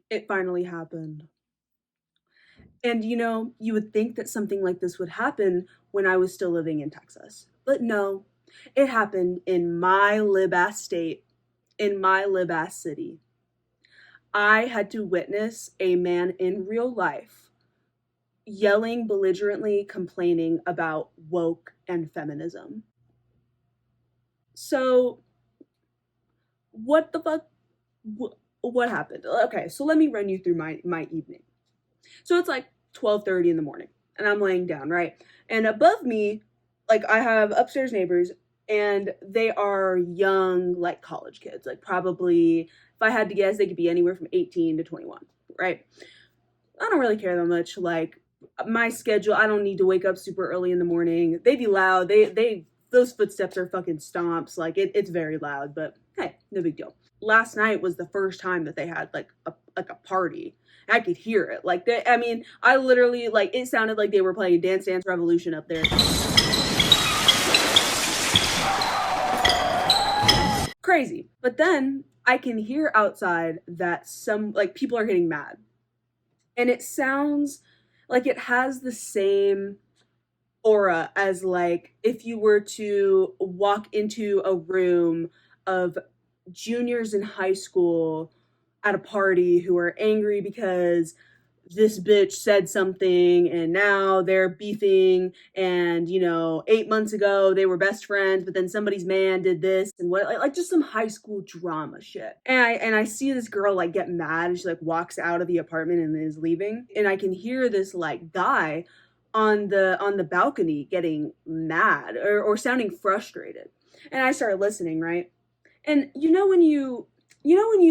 It finally happened. And you would think that something like this would happen when I was still living in Texas. But no, it happened in my lib ass state, in my lib ass city. I had to witness a man in real life yelling belligerently, complaining about woke and feminism. So, what the fuck? What happened? Okay, so let me run you through my evening. So it's like 12:30 in the morning, and I'm laying down, right? And above me, like I have upstairs neighbors, and they are young, like college kids, like probably, if I had to guess, they could be anywhere from 18 to 21, right? I don't really care that much. Like my schedule, I don't need to wake up super early in the morning. They be loud. They those footsteps are fucking stomps. Like it's very loud, but hey, no big deal. Last night was the first time that they had like a party. I could hear it. Like I mean, I literally like it sounded like they were playing Dance Dance Revolution up there. Crazy. But then I can hear outside that some like people are getting mad. And it sounds like it has the same aura as like if you were to walk into a room of juniors in high school at a party who are angry because this bitch said something and now they're beefing, and 8 months ago they were best friends, but then somebody's man did this and what, like just some high school drama shit. And I see this girl like get mad, and she like walks out of the apartment and is leaving, and I can hear this like guy on the balcony getting mad or sounding frustrated. And I started listening, right? And you know when you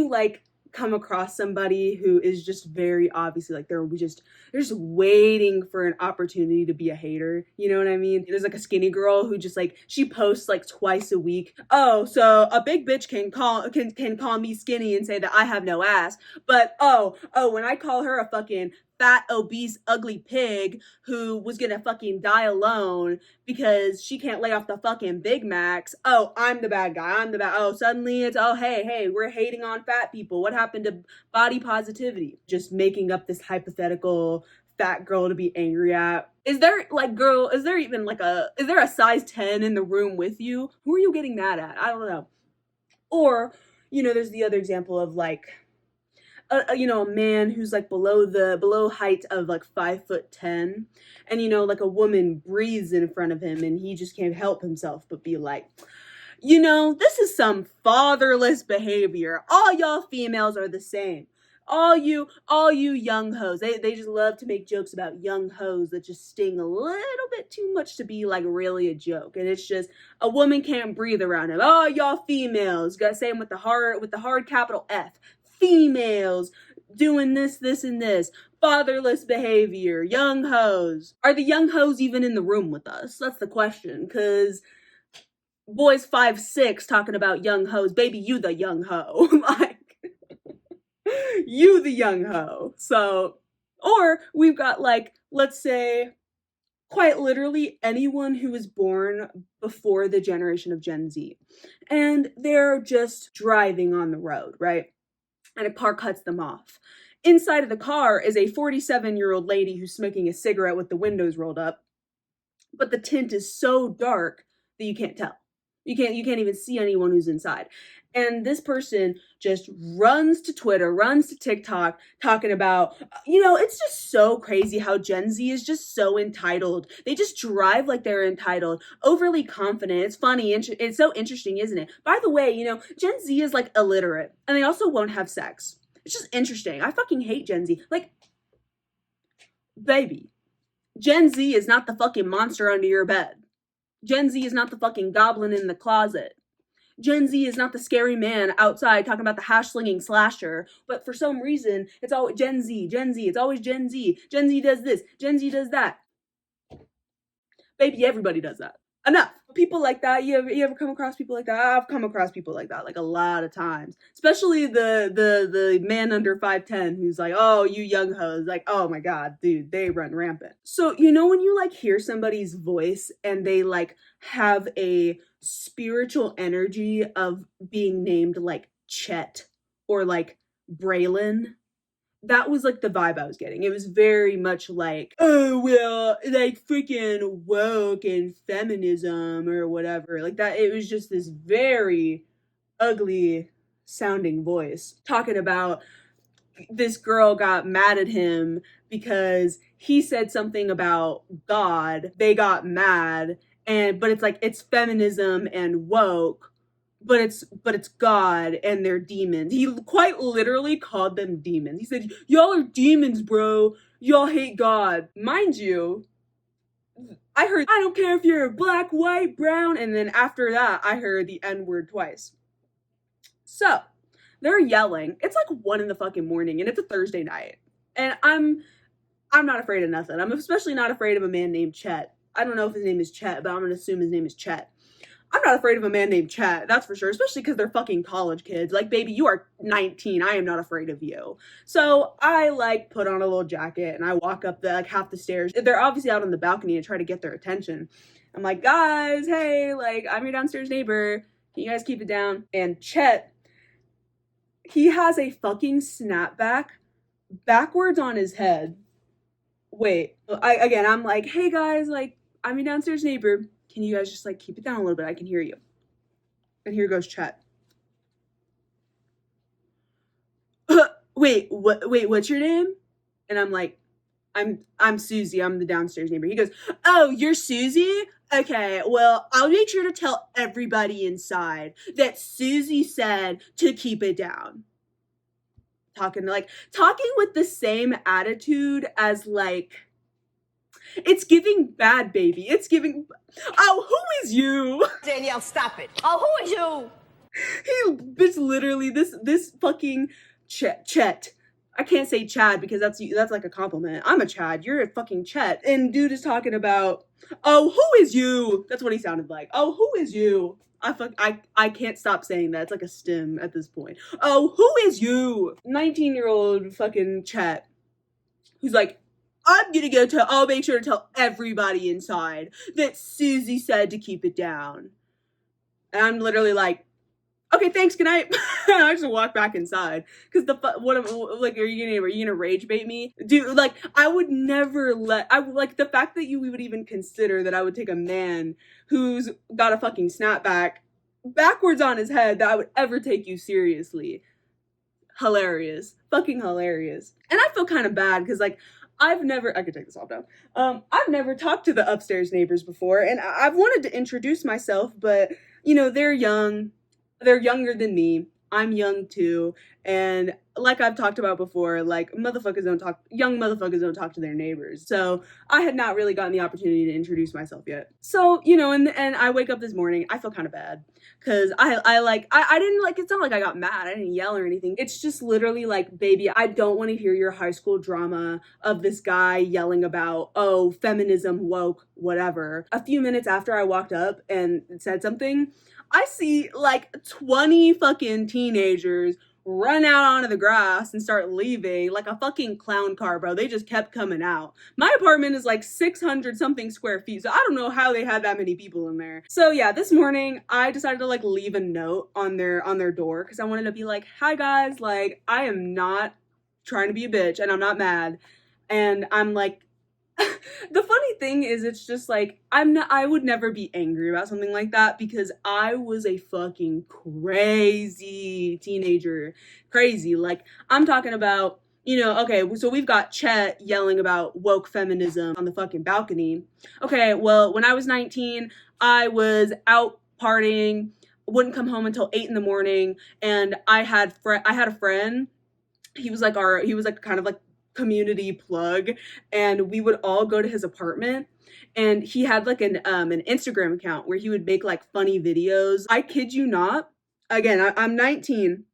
like come across somebody who is just very obviously like they're just waiting for an opportunity to be a hater. You know what I mean? There's like a skinny girl who just like she posts like twice a week. Oh, so a big bitch can call me skinny and say that I have no ass. But when I call her a fucking fat, obese, ugly pig who was gonna fucking die alone because she can't lay off the fucking Big Macs. Oh, I'm the bad guy. I'm the bad. Oh, suddenly it's, oh, hey, we're hating on fat people. What happened to body positivity? Just making up this hypothetical fat girl to be angry at. Is there like, girl, is there even like is there a size 10 in the room with you? Who are you getting mad at? I don't know. Or, there's the other example of like, a man who's like below height of like 5'10", and like a woman breathes in front of him and he just can't help himself but be like, this is some fatherless behavior. All y'all females are the same. All you young hoes. They just love to make jokes about young hoes that just sting a little bit too much to be like really a joke. And it's just a woman can't breathe around him. Oh, y'all females. Gotta say them with the hard capital F. Females doing this, and this. Fatherless behavior. Young hoes. Are the young hoes even in the room with us? That's the question. Cause boys 5'6" talking about young hoes. Baby, you the young hoe. Like, you the young hoe. So, or we've got like, let's say, quite literally anyone who was born before the generation of Gen Z. And they're just driving on the road, right? And a car cuts them off. Inside of the car is a 47-year-old lady who's smoking a cigarette with the windows rolled up, but the tint is so dark that you can't tell. You can't even see anyone who's inside. And this person just runs to Twitter, runs to TikTok, talking about, it's just so crazy how Gen Z is just so entitled. They just drive like they're entitled, overly confident. It's funny. It's so interesting, isn't it? By the way, Gen Z is like illiterate, and they also won't have sex. It's just interesting. I fucking hate Gen Z. Like, baby, Gen Z is not the fucking monster under your bed. Gen Z is not the fucking goblin in the closet. Gen Z is not the scary man outside talking about the hash slinging slasher. But for some reason, it's always Gen Z. It's always Gen Z. Gen Z does this. Gen Z does that. Baby, everybody does that. Enough. People like that. You ever come across people like that? I've come across people like that like a lot of times. Especially the man under 5'10" who's like, oh, you young hoes. Like, oh my god, dude, they run rampant. So when you like hear somebody's voice and they like have a spiritual energy of being named like Chet or like Braylon, that was like the vibe I was getting. It was very much like, oh well, like freaking woke and feminism or whatever. Like that, it was just this very ugly sounding voice talking about this girl got mad at him because he said something about God. They got mad, and but it's like it's feminism and woke, but it's God and they're demons. He quite literally called them demons. He said, "Y'all are demons, bro. Y'all hate God." Mind you, I heard, "I don't care if you're black, white, brown," and then after that, I heard the N-word twice. So, they're yelling. It's like 1 in the fucking morning and it's a Thursday night. And I'm not afraid of nothing. I'm especially not afraid of a man named Chet. I don't know if his name is Chet, but I'm gonna assume his name is Chet. I'm not afraid of a man named Chet, that's for sure, especially because they're fucking college kids. Like, baby, you are 19. I am not afraid of you. So I like put on a little jacket and I walk up the like half the stairs. They're obviously out on the balcony and try to get their attention. I'm like, guys, hey, like, I'm your downstairs neighbor. Can you guys keep it down? And Chet, he has a fucking snapback backwards on his head. Wait, I'm like, hey guys, like, I'm your downstairs neighbor. Can you guys just like keep it down a little bit? I can hear you. And here goes Chet. Wait, what's your name? And I'm like, I'm Susie. I'm the downstairs neighbor. He goes, oh, you're Susie? Okay, well, I'll make sure to tell everybody inside that Susie said to keep it down. Talking with the same attitude as like, it's giving bad baby. It's giving, oh, who is you? Danielle, stop it. Oh, who is you? Bitch, literally, this fucking Chet. I can't say Chad because that's like a compliment. I'm a Chad. You're a fucking Chet. And dude is talking about, oh, who is you? That's what he sounded like. Oh, who is you? I can't stop saying that. It's like a stim at this point. Oh, who is you? 19-year-old fucking Chet, who's like, I'll make sure to tell everybody inside that Susie said to keep it down. And I'm literally like, okay, thanks, good night. I just walk back inside because are you gonna rage bait me, dude? Like, I would never like the fact that you would even consider that I would take a man who's got a fucking snapback backwards on his head, that I would ever take you seriously. Hilarious, fucking hilarious. And I feel kind of bad because like, I could take this off now. I've never talked to the upstairs neighbors before, and I've wanted to introduce myself, but you know, they're young. They're younger than me. I'm young too. And like I've talked about before, like young motherfuckers don't talk to their neighbors. So I had not really gotten the opportunity to introduce myself yet. So, you know, and I wake up this morning, I feel kind of bad. Cause I didn't like, it's not like I got mad. I didn't yell or anything. It's just literally like, baby, I don't want to hear your high school drama of this guy yelling about, oh, feminism, woke, whatever. A few minutes after I walked up and said something, I see like 20 fucking teenagers run out onto the grass and start leaving like a fucking clown car, bro. They just kept coming out. My apartment is like 600 something square feet, so I don't know how they had that many people in there. So yeah, this morning I decided to like leave a note on their door because I wanted to be like, hi guys, like I am not trying to be a bitch and I'm not mad. And I'm like, the funny thing is, it's just like, I would never be angry about something like that because I was a fucking crazy teenager. Crazy. Like, I'm talking about, you know, okay, so we've got Chet yelling about woke feminism on the fucking balcony. Okay, well, when I was 19, I was out partying, wouldn't come home until 8 in the morning, and I had a friend. He was like kind of like community plug, and we would all go to his apartment, and he had like an Instagram account where he would make like funny videos. I kid you not, again, I'm 19,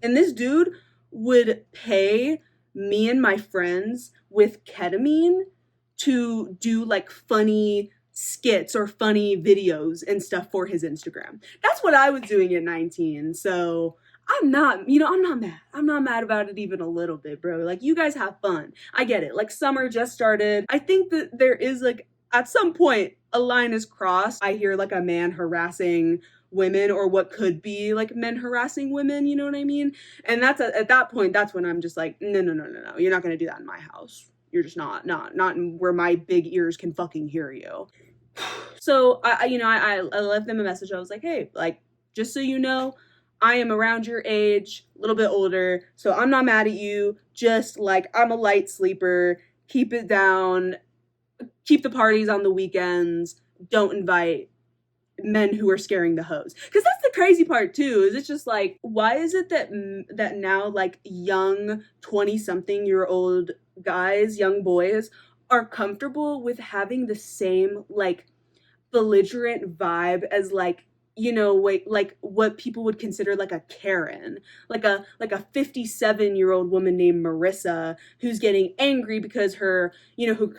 and this dude would pay me and my friends with ketamine to do like funny skits or funny videos and stuff for his Instagram. That's what I was doing at 19. So I'm not mad. I'm not mad about it even a little bit, bro. Like, you guys have fun. I get it. Like, summer just started. I think that there is like, at some point, a line is crossed. I hear like a man harassing women, or what could be like men harassing women, you know what I mean? And that's at that point, that's when I'm just like, no, no, no, no, no, you're not gonna do that in my house. You're just not where my big ears can fucking hear you. So I left them a message. I was like, hey, like, just so you know, I am around your age, a little bit older, so I'm not mad at you. Just like, I'm a light sleeper. Keep it down. Keep the parties on the weekends. Don't invite men who are scaring the hoes. Because that's the crazy part too. Is it's just like, why is it that now like young 20-something-year-old guys, young boys, are comfortable with having the same like belligerent vibe as like, like what people would consider like a Karen, like a 57-year-old woman named Marissa who's getting angry because her,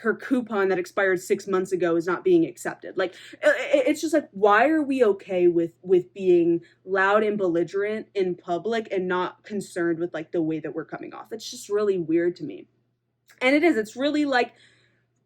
her coupon that expired 6 months ago is not being accepted. Like, it's just like, why are we okay with being loud and belligerent in public and not concerned with like the way that we're coming off? It's just really weird to me. And it's really like,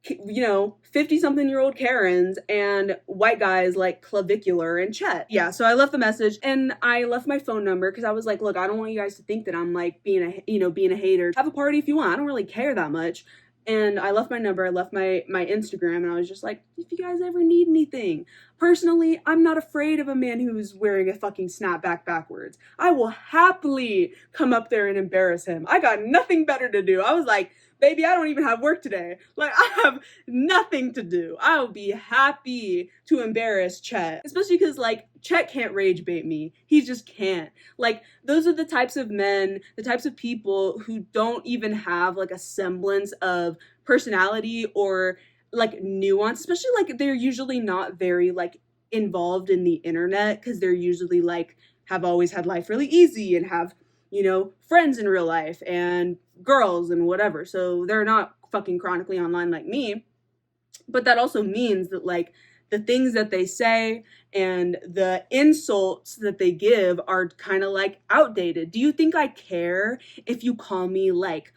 50-something-year-old Karens and white guys like Clavicular and Chet. Yeah, so I left the message and I left my phone number because I was like, look, I don't want you guys to think that I'm like being a hater. Have a party if you want. I don't really care that much. And I left my number, I left my Instagram, and I was just like, if you guys ever need anything. Personally, I'm not afraid of a man who's wearing a fucking snapback backwards. I will happily come up there and embarrass him. I got nothing better to do. I was like, baby, I don't even have work today. Like, I have nothing to do. I will be happy to embarrass Chet. Especially because, like, Chet can't rage bait me. He just can't. Like, those are the types of men, the types of people who don't even have, like, a semblance of personality or, like, nuance. Especially, like, they're usually not very, like, involved in the internet because they're usually, like, have always had life really easy and have, friends in real life and girls and whatever. So they're not fucking chronically online like me. But that also means that like the things that they say and the insults that they give are kind of like outdated. Do you think I care if you call me like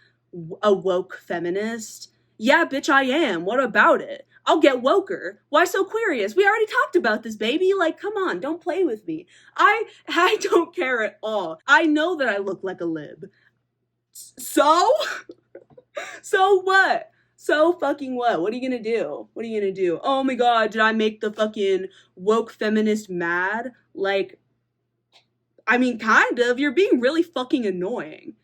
a woke feminist? Yeah, bitch, I am. What about it? I'll get woker. Why so curious? We already talked about this, baby. Like, come on, don't play with me. I don't care at all. I know that I look like a lib. So? So what? So fucking what? What are you gonna do? What are you gonna do? Oh my god, did I make the fucking woke feminist mad? Like, I mean, kind of. You're being really fucking annoying.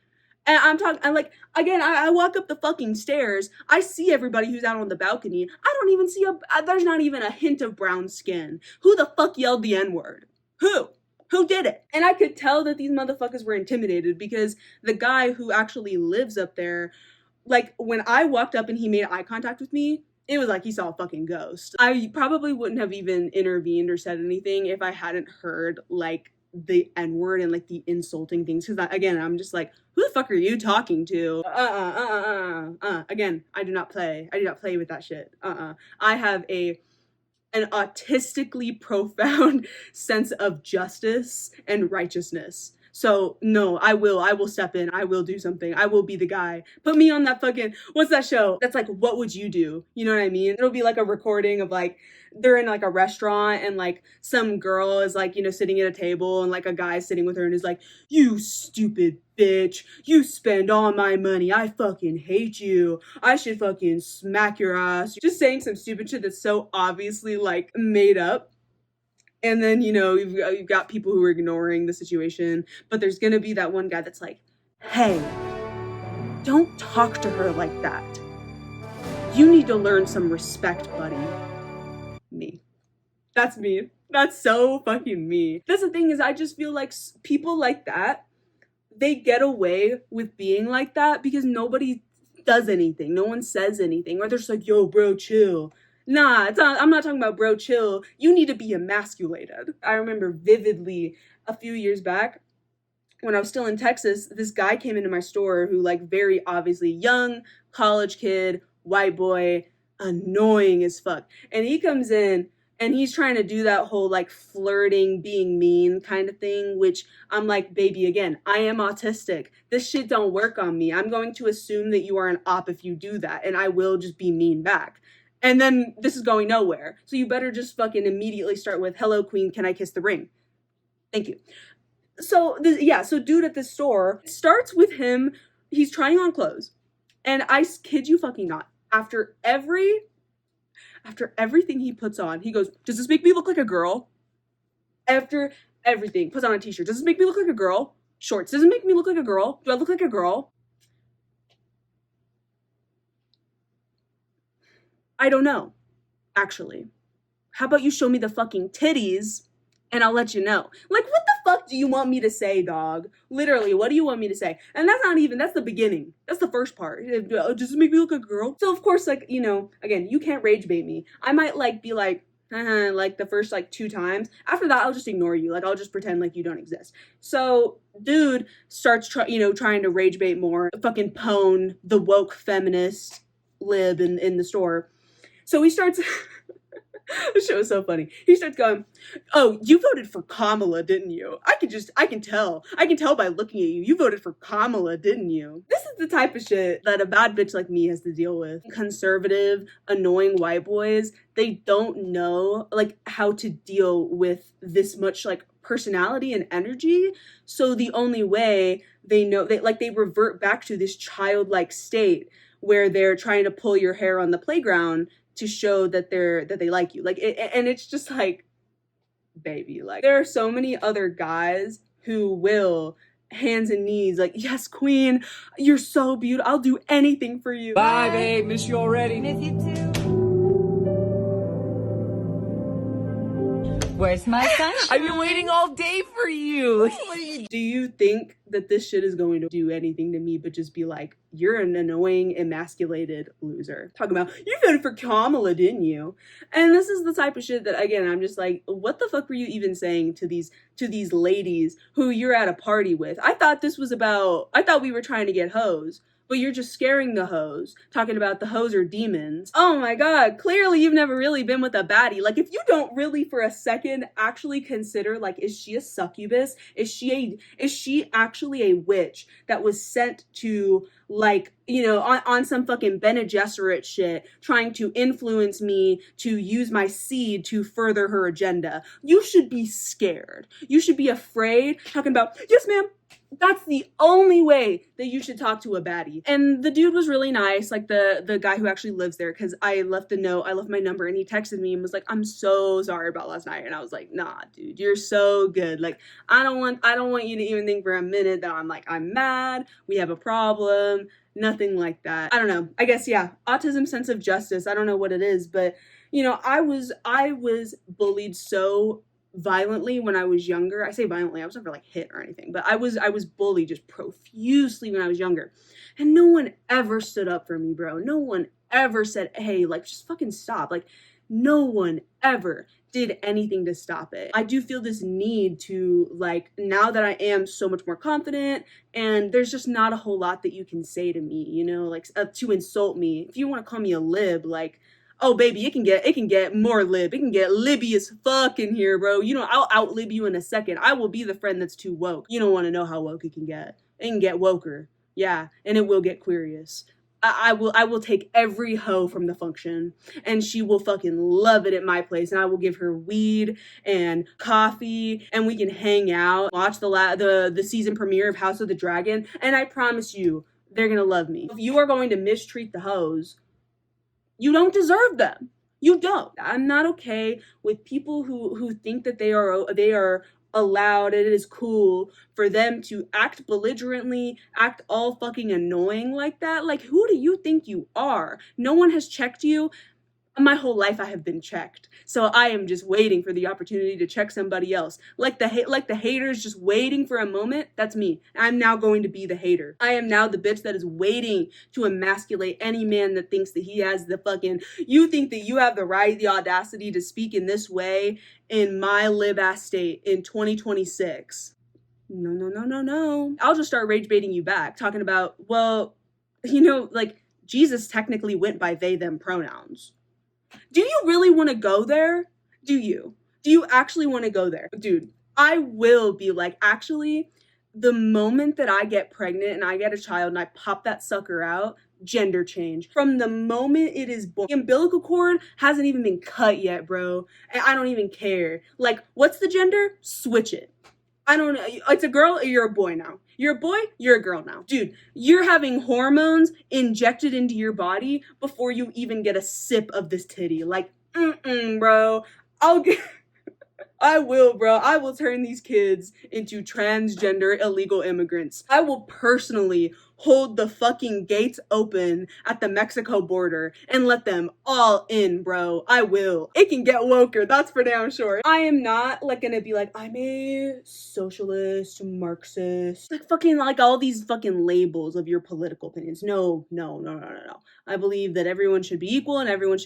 And I'm like, again, I walk up the fucking stairs. I see everybody who's out on the balcony. I don't even see there's not even a hint of brown skin. Who the fuck yelled the N-word? Who? Who did it? And I could tell that these motherfuckers were intimidated because the guy who actually lives up there, like, when I walked up and he made eye contact with me, it was like he saw a fucking ghost. I probably wouldn't have even intervened or said anything if I hadn't heard, like, the N-word and, like, the insulting things. Because, again, I'm just like, who the fuck are you talking to? Again, I do not play with that shit. I have an autistically profound sense of justice and righteousness. So no, I will step in. I will do something. I will be the guy. Put me on that fucking, what's that show? That's like, what would you do? You know what I mean? It'll be like a recording of like, they're in like a restaurant and like some girl is like, sitting at a table and like a guy sitting with her and is like, you stupid bitch, you spend all my money. I fucking hate you. I should fucking smack your ass. Just saying some stupid shit that's so obviously like made up. And then, you've got people who are ignoring the situation, but there's gonna be that one guy that's like, hey, don't talk to her like that. You need to learn some respect, buddy. Me. That's me. That's so fucking me. That's the thing is I just feel like people like that, they get away with being like that because nobody does anything. No one says anything. Or they're just like, yo, bro, chill. Nah, I'm not talking about bro, chill. You need to be emasculated. I remember vividly a few years back when I was still in Texas, this guy came into my store who, like, very obviously young, college kid, white boy, annoying as fuck. And he comes in and he's trying to do that whole, like, flirting, being mean kind of thing, which I'm like, baby, again, I am autistic. This shit don't work on me. I'm going to assume that you are an op if you do that, and I will just be mean back. And then this is going nowhere. So you better just fucking immediately start with, hello, queen, can I kiss the ring? Thank you. So, so dude at this store, it starts with him, he's trying on clothes. And I kid you fucking not, after everything he puts on, he goes, does this make me look like a girl? After everything, puts on a t-shirt, does this make me look like a girl? Shorts, does it make me look like a girl? Do I look like a girl? I don't know, actually. How about you show me the fucking titties and I'll let you know. Like, what the fuck do you want me to say, dog? Literally, what do you want me to say? And that's the beginning. That's the first part. Does it make me look like a girl? So, of course, like, again, you can't rage bait me. I might, like, be like, like the first like 2 times. After that, I'll just ignore you. Like, I'll just pretend like you don't exist. So, dude starts trying to rage bait more. Fucking pwn the woke feminist lib in the store. So he starts. This shit was so funny. He starts going, oh, you voted for Kamala, didn't you? I can tell. I can tell by looking at you. You voted for Kamala, didn't you? This is the type of shit that a bad bitch like me has to deal with. Conservative, annoying white boys, they don't know, like, how to deal with this much, like, personality and energy. So the only way they know, they revert back to this childlike state where they're trying to pull your hair on the playground to show that they like you. Like, and it's just like, baby, like, there are so many other guys who will hands and knees, like, yes, queen, you're so beautiful, I'll do anything for you. Bye, babe, miss you already. Miss you too. Where's my sunshine? I've been waiting all day for you. Do you think that this shit is going to do anything to me but just be like, you're an annoying, emasculated loser? Talking about, you voted for Kamala, didn't you? And this is the type of shit that, again, I'm just like, what the fuck were you even saying to these ladies who you're at a party with? I thought we were trying to get hoes. But you're just scaring the hoes, talking about the hoes are demons. Oh my god, clearly you've never really been with a baddie. Like, if you don't really for a second actually consider, like, is she a succubus? Is she actually a witch that was sent to, like, on some fucking Bene Gesserit shit, trying to influence me to use my seed to further her agenda? You should be scared. You should be afraid, talking about, yes ma'am, that's the only way that you should talk to a baddie. And the dude was really nice, like the guy who actually lives there, because I left my number, and he texted me and was like, I'm so sorry about last night. And I was like, nah, dude, you're so good. Like, I don't want you to even think for a minute that I'm mad, we have a problem, nothing like that. I don't know. I guess, yeah, autism, sense of justice. I don't know what it is, but I was bullied so violently when I was younger. I say violently, I was never like hit or anything, but I was bullied just profusely when I was younger. And no one ever stood up for me, bro. No one ever said, hey, like, just fucking stop. Like, no one ever did anything to stop it. I do feel this need to, like, now that I am so much more confident and there's just not a whole lot that you can say to me, like, to insult me. If you want to call me a lib, like, oh baby, it can get more lib. It can get libby as fuck in here, bro. I'll outlib you in a second. I will be the friend that's too woke. You don't want to know how woke it can get. It can get woker. Yeah, and it will get queerious. I will take every hoe from the function, and she will fucking love it at my place, and I will give her weed and coffee, and we can hang out, watch the season premiere of House of the Dragon, and I promise you, they're gonna love me. If you are going to mistreat the hoes, you don't deserve them. You don't. I'm not okay with people who think that they are allowed, and it is cool for them to act belligerently, act all fucking annoying like that. Like, who do you think you are? No one has checked you. My whole life I have been checked. So I am just waiting for the opportunity to check somebody else. Like the haters just waiting for a moment. That's me. I'm now going to be the hater. I am now the bitch that is waiting to emasculate any man that thinks that he has the fucking, you think that you have the right, the audacity to speak in this way in my lib-ass state in 2026. No. I'll just start rage baiting you back, talking about, well, like, Jesus technically went by they, them pronouns. Do you really want to go there? Do you actually want to go there? Dude, I will be like, actually, the moment that I get pregnant and I get a child and I pop that sucker out, gender change. From the moment it is born. The umbilical cord hasn't even been cut yet, bro. And I don't even care. Like, what's the gender? Switch it. I don't know. It's a girl or you're a boy now. You're a boy, you're a girl now. Dude, you're having hormones injected into your body before you even get a sip of this titty. Like, bro. I'll get... I will, bro. I will turn these kids into transgender illegal immigrants. I will personally hold the fucking gates open at the Mexico border and let them all in, bro. I will. It can get woker, that's for damn sure. I am not like gonna be like, I'm a socialist, Marxist, like fucking like all these fucking labels of your political opinions. No. I believe that everyone should be equal and everyone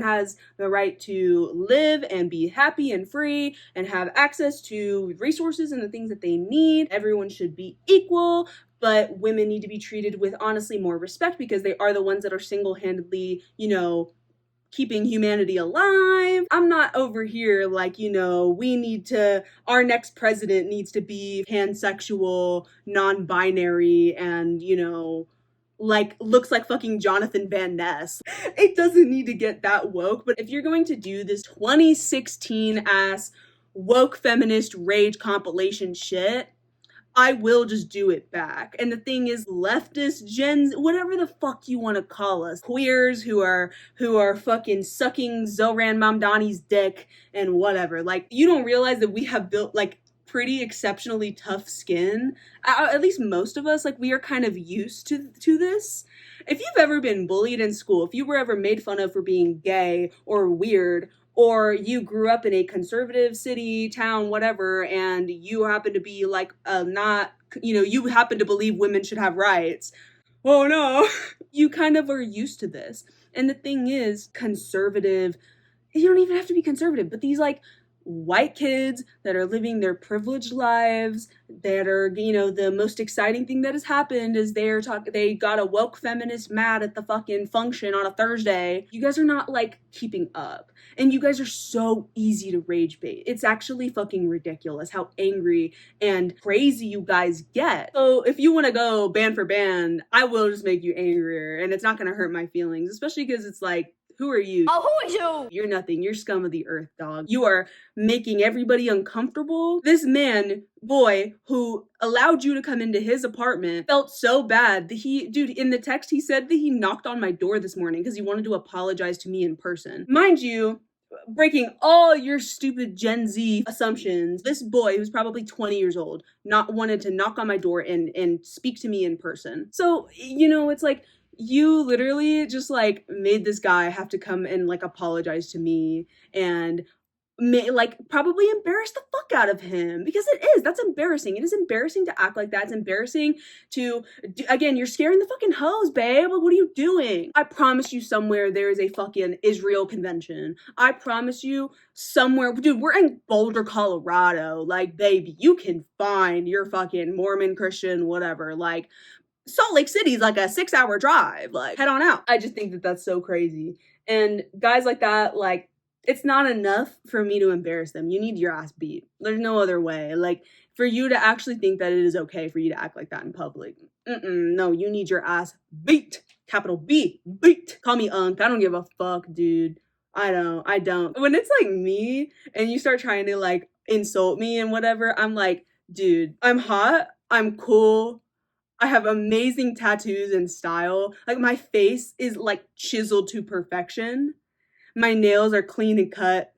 has the right to live and be happy and free and have access to resources and the things that they need. Everyone should be equal, but women need to be treated with honestly more respect because they are the ones that are single-handedly, keeping humanity alive. I'm not over here like, our next president needs to be pansexual, non-binary, and, like looks like fucking Jonathan Van Ness. It doesn't need to get that woke, but if you're going to do this 2016 ass woke feminist rage compilation shit, I will just do it back. And the thing is, leftist gens, whatever the fuck you want to call us, queers who are fucking sucking Zohran Mamdani's dick and whatever. Like, you don't realize that we have built like pretty exceptionally tough skin. At least most of us, like, we are kind of used to this. If you've ever been bullied in school, if you were ever made fun of for being gay or weird, or you grew up in a conservative city, town, whatever, and you happen to be like you happen to believe women should have rights. Oh no. You kind of are used to this. And the thing is, conservative, you don't even have to be conservative, but these like white kids that are living their privileged lives, that are, the most exciting thing that has happened is they got a woke feminist mad at the fucking function on a Thursday. You guys are not like keeping up. And you guys are so easy to rage bait. It's actually fucking ridiculous how angry and crazy you guys get. So if you want to go band for band, I will just make you angrier, and it's not going to hurt my feelings, especially because it's like, who are you? Oh, who is you? You're nothing. You're scum of the earth, dog. You are making everybody uncomfortable. This boy who allowed you to come into his apartment felt so bad that in the text, he said that he knocked on my door this morning because he wanted to apologize to me in person. Mind you, breaking all your stupid Gen Z assumptions, this boy who's probably 20 years old wanted to knock on my door and speak to me in person. So, it's like, you literally just like made this guy have to come and like apologize to me and probably embarrass the fuck out of him, because that's embarrassing. It is embarrassing to act like that. It's embarrassing to again, you're scaring the fucking hoes, babe. Like, what are you doing? I promise you somewhere there is a fucking Israel convention. I promise you somewhere, dude, we're in Boulder, Colorado. Like, baby, you can find your fucking Mormon, Christian, whatever. Like, Salt Lake City's like a 6-hour drive. Like, head on out. I just think that that's so crazy. And guys like that, like, it's not enough for me to embarrass them. You need your ass beat. There's no other way. Like, for you to actually think that it is okay for you to act like that in public. No, you need your ass beat. Capital B, beat. Call me Unc. I don't give a fuck, dude. I don't. When it's like me and you start trying to like insult me and whatever, I'm like, dude, I'm hot. I'm cool. I have amazing tattoos and style. Like, my face is like chiseled to perfection. My nails are clean and cut.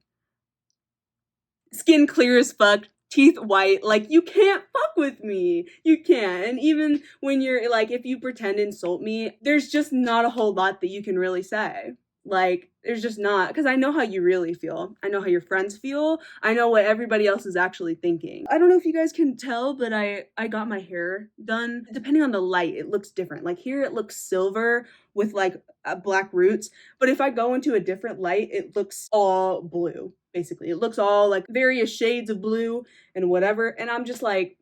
Skin clear as fuck. Teeth white. Like, you can't fuck with me. You can't. And even when you're like, if you pretend to insult me, there's just not a whole lot that you can really say. Like, there's just not, because I know how you really feel. I know how your friends feel. I know what everybody else is actually thinking. I don't know if you guys can tell, but I got my hair done. Depending on the light, it looks different. Like, here it looks silver with like black roots. But if I go into a different light, it looks all blue, basically. It looks all like various shades of blue and whatever. And I'm just like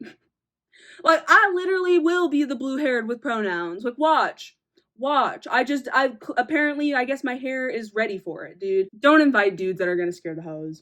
I literally will be the blue haired with pronouns. Like, watch. I guess my hair is ready for it, dude. Don't invite dudes that are gonna scare the hoes.